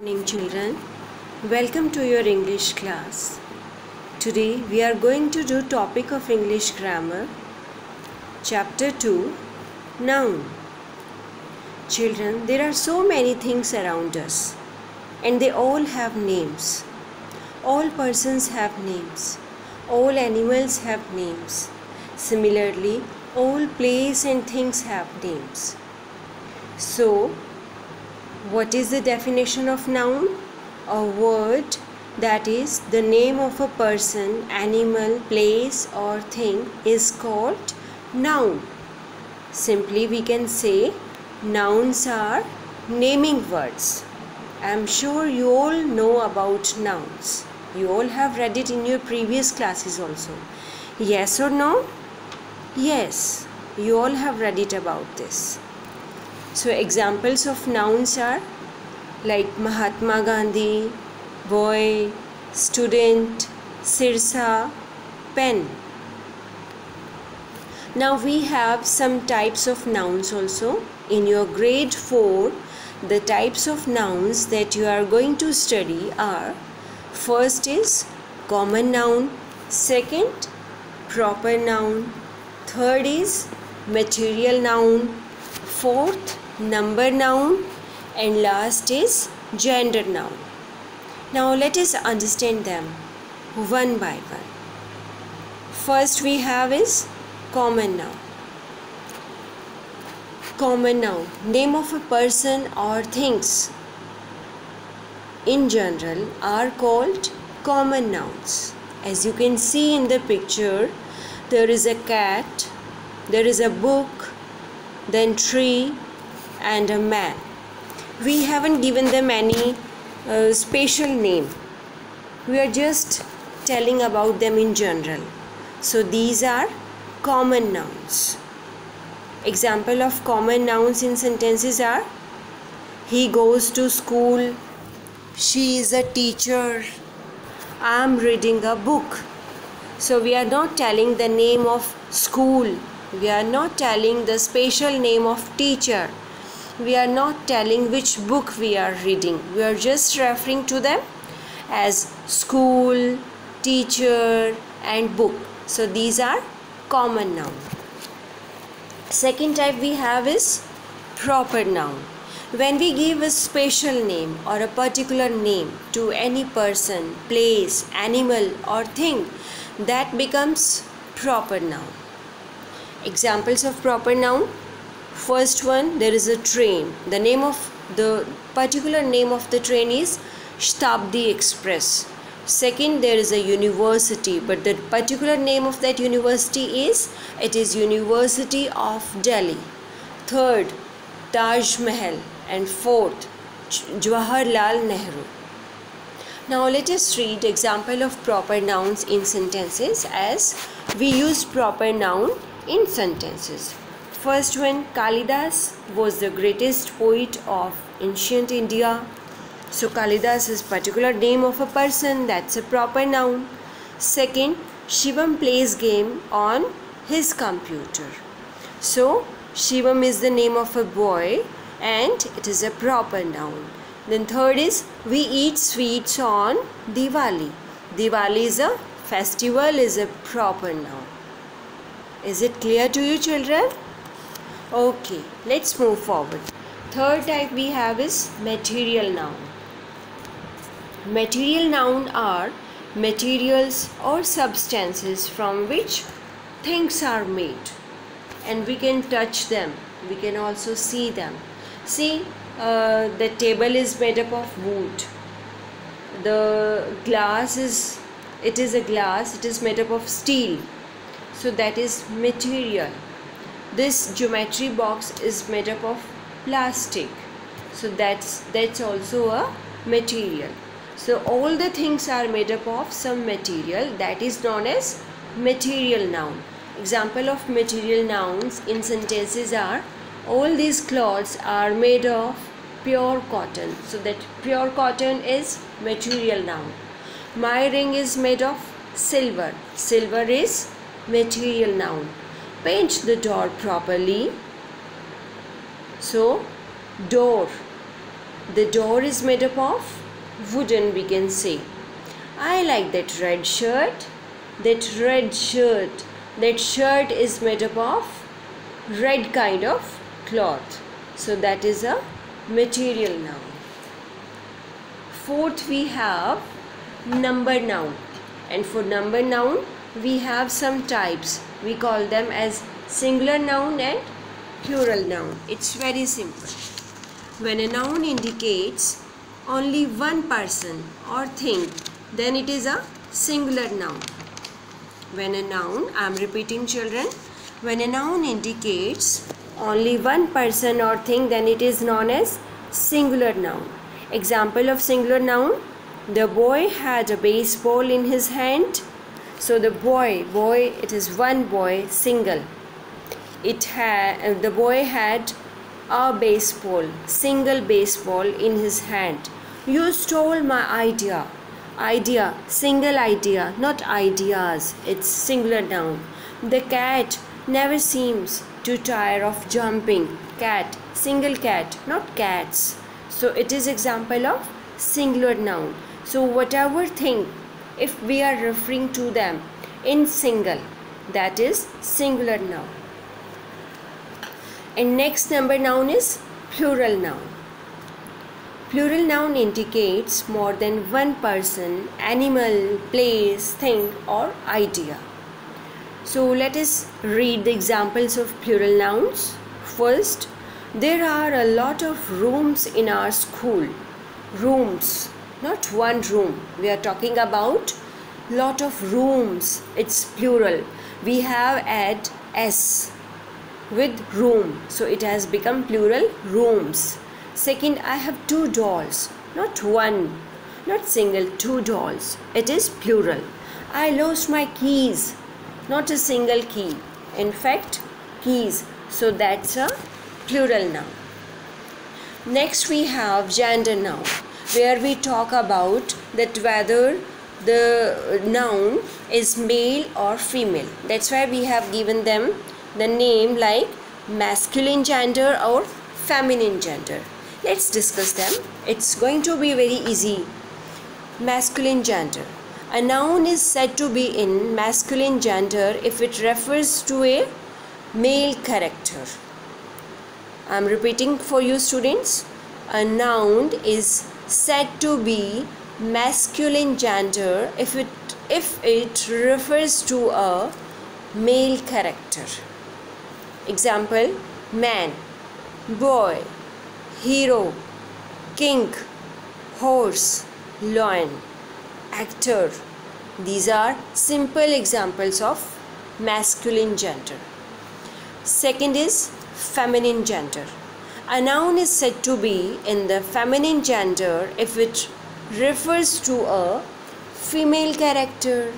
Good evening, children. Welcome to your English class. Today we are going to do topic of English grammar, chapter 2, noun. Children, there are so many things around us and they all have names. All persons have names. All animals have names. Similarly, all place and things have names. So, what is the definition of noun? A word that is the name of a person, animal, place or thing is called noun. Simply we can say nouns are naming words. I am sure you all know about nouns. You all have read it in your previous classes also. Yes or no? Yes, you all have read it about this. So examples of nouns are like Mahatma Gandhi, boy, student, Sirsa, pen. Now we have some types of nouns also. In your grade 4, the types of nouns that you are going to study are: first is common noun, second proper noun, third is material noun, fourth number noun, and last is gender noun. Now let us understand them one by one. First we have is common noun. Common noun, name of a person or things in general are called common nouns. As you can see in the picture, there is a cat, there is a book, then tree and a man. We haven't given them any special name. We are just telling about them in general. So these are common nouns. Example of common nouns in sentences are: he goes to school, she is a teacher, I am reading a book. So we are not telling the name of school. We are not telling the special name of teacher. We are not telling which book we are reading. We are just referring to them as school, teacher and book. So these are common noun. Second type we have is proper noun. When we give a special name or a particular name to any person, place, animal or thing, that becomes proper noun. Examples of proper noun: first one, there is a train. The particular name of the train is Shatabdi Express. Second, there is a university, but the particular name of that university is University of Delhi. Third, Taj Mahal, and fourth, Jawaharlal Nehru. Now let us read example of proper nouns in sentences as we use proper noun in sentences. First one, Kalidas was the greatest poet of ancient India. So Kalidas is particular name of a person, that's a proper noun. Second, Shivam plays game on his computer. So Shivam is the name of a boy and it is a proper noun. Then third is we eat sweets on Diwali. Diwali is a festival, is a proper noun. Is it clear to you, children? Okay, let's move forward. Third type we have is material noun. Material noun are materials or substances from which things are made, and we can touch them, we can also see them. See, the table is made up of wood. The glass is a glass, it is made up of steel. So that is material. This geometry box is made up of plastic. So that's also a material. So all the things are made up of some material, that is known as material noun. Example of material nouns in sentences are: all these clothes are made of pure cotton. So that pure cotton is material noun. My ring is made of silver. Silver is material noun. Paint the door properly. So door, The door is made up of wooden, we can say. I like that red shirt. That red shirt. That shirt is made up of red kind of cloth. So that is a material noun. Fourth, we have number noun. And for number noun, we have some types. We call them as singular noun and plural noun. It's very simple. When a noun indicates only one person or thing, then it is a singular noun. When a noun, I am repeating children, when a noun indicates only one person or thing, then it is known as singular noun. Example of singular noun: the boy had a baseball in his hand. So the boy, it is one boy, single. The boy had a baseball, single baseball in his hand. You stole my idea. Idea, single idea, not ideas. It's singular noun. The cat never seems to tire of jumping. Cat, single cat, not cats. So it is example of singular noun. So whatever thing, if we are referring to them in single, that is singular noun. And next number noun is plural noun. Plural noun indicates more than one person, animal, place, thing or idea. So let us read the examples of plural nouns. First, there are a lot of rooms in our school. Rooms, not one room. We are talking about lot of rooms. It's plural. We have add s with room, so it has become plural, rooms. Second, I have 2 dolls, not one, not single, 2 dolls. It is plural. I lost my keys, not a single key. In fact, keys. So that's a plural noun. Next we have gender noun, where we talk about that whether the noun is male or female. That's why we have given them the name like masculine gender or feminine gender. Let's discuss them. It's going to be very easy. Masculine gender. A noun is said to be in masculine gender if it refers to a male character. I'm repeating for you students. A noun is said to be masculine gender if it refers to a male character. Example: man, boy, hero, king, horse, lion, actor. These are simple examples of masculine gender. Second is feminine gender. A noun is said to be in the feminine gender if it refers to a female character.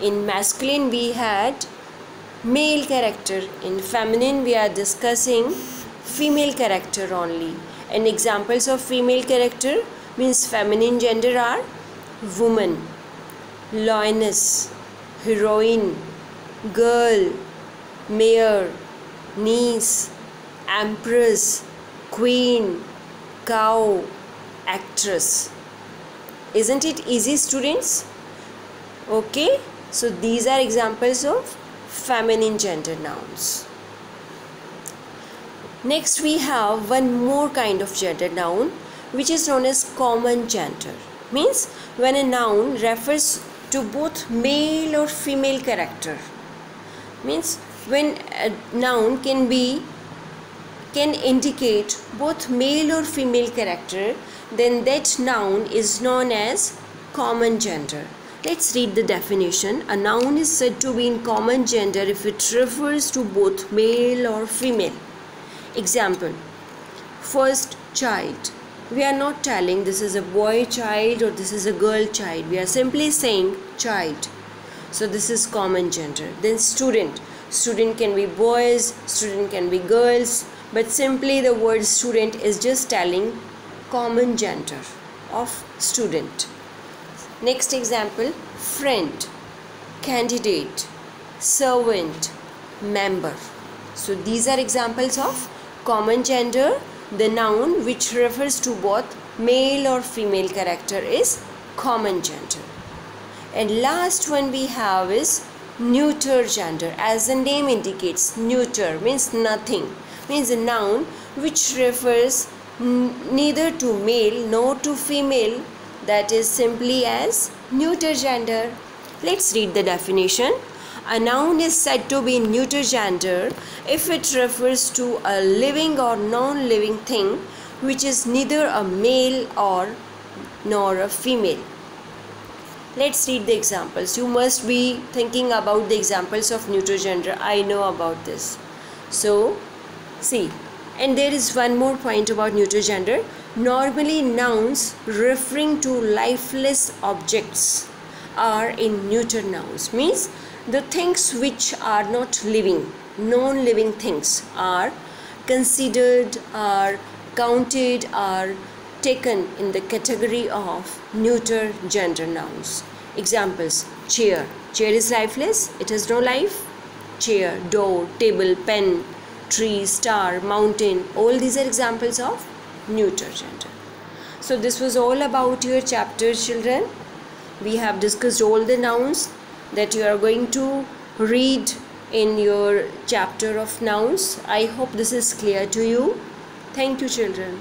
In masculine we had male character. In feminine we are discussing female character only. And examples of female character means feminine gender are woman, lioness, heroine, girl, mayor, niece, empress, queen, cow, actress. Isn't it easy, students? Okay, so these are examples of feminine gender nouns. Next we have one more kind of gender noun, which is known as common gender. Means when a noun refers to both male or female character. Means when a noun can indicate both male or female character, then that noun is known as common gender. Let's read the definition. A noun is said to be in common gender if it refers to both male or female. Example: first, child. We are not telling this is a boy child or this is a girl child. We are simply saying child. So this is common gender. Then student. Student can be boys, student can be girls, but simply the word student is just telling common gender of student. Next example: friend, candidate, servant, member. So these are examples of common gender the noun which refers to both male or female character is common gender. And last one we have is neuter gender. As the name indicates, neuter means nothing, means a noun which refers neither to male nor to female, that is simply as neuter gender. Let's read the definition. A noun is said to be neuter gender if it refers to a living or non-living thing which is neither a male or nor a female. Let's read the examples. You must be thinking about the examples of neuter gender. I know about this. So, see. And there is one more point about neuter gender. Normally nouns referring to lifeless objects are in neuter nouns. Means the things which are not living, non-living things are considered, are counted, are taken in the category of neuter gender nouns. Examples: chair. Chair is lifeless, it has no life. Chair, door, table, pen, tree, star, mountain, all these are examples of neuter gender. So this was all about your chapter, children. We have discussed all the nouns that you are going to read in your chapter of nouns. I hope this is clear to you. Thank you, children.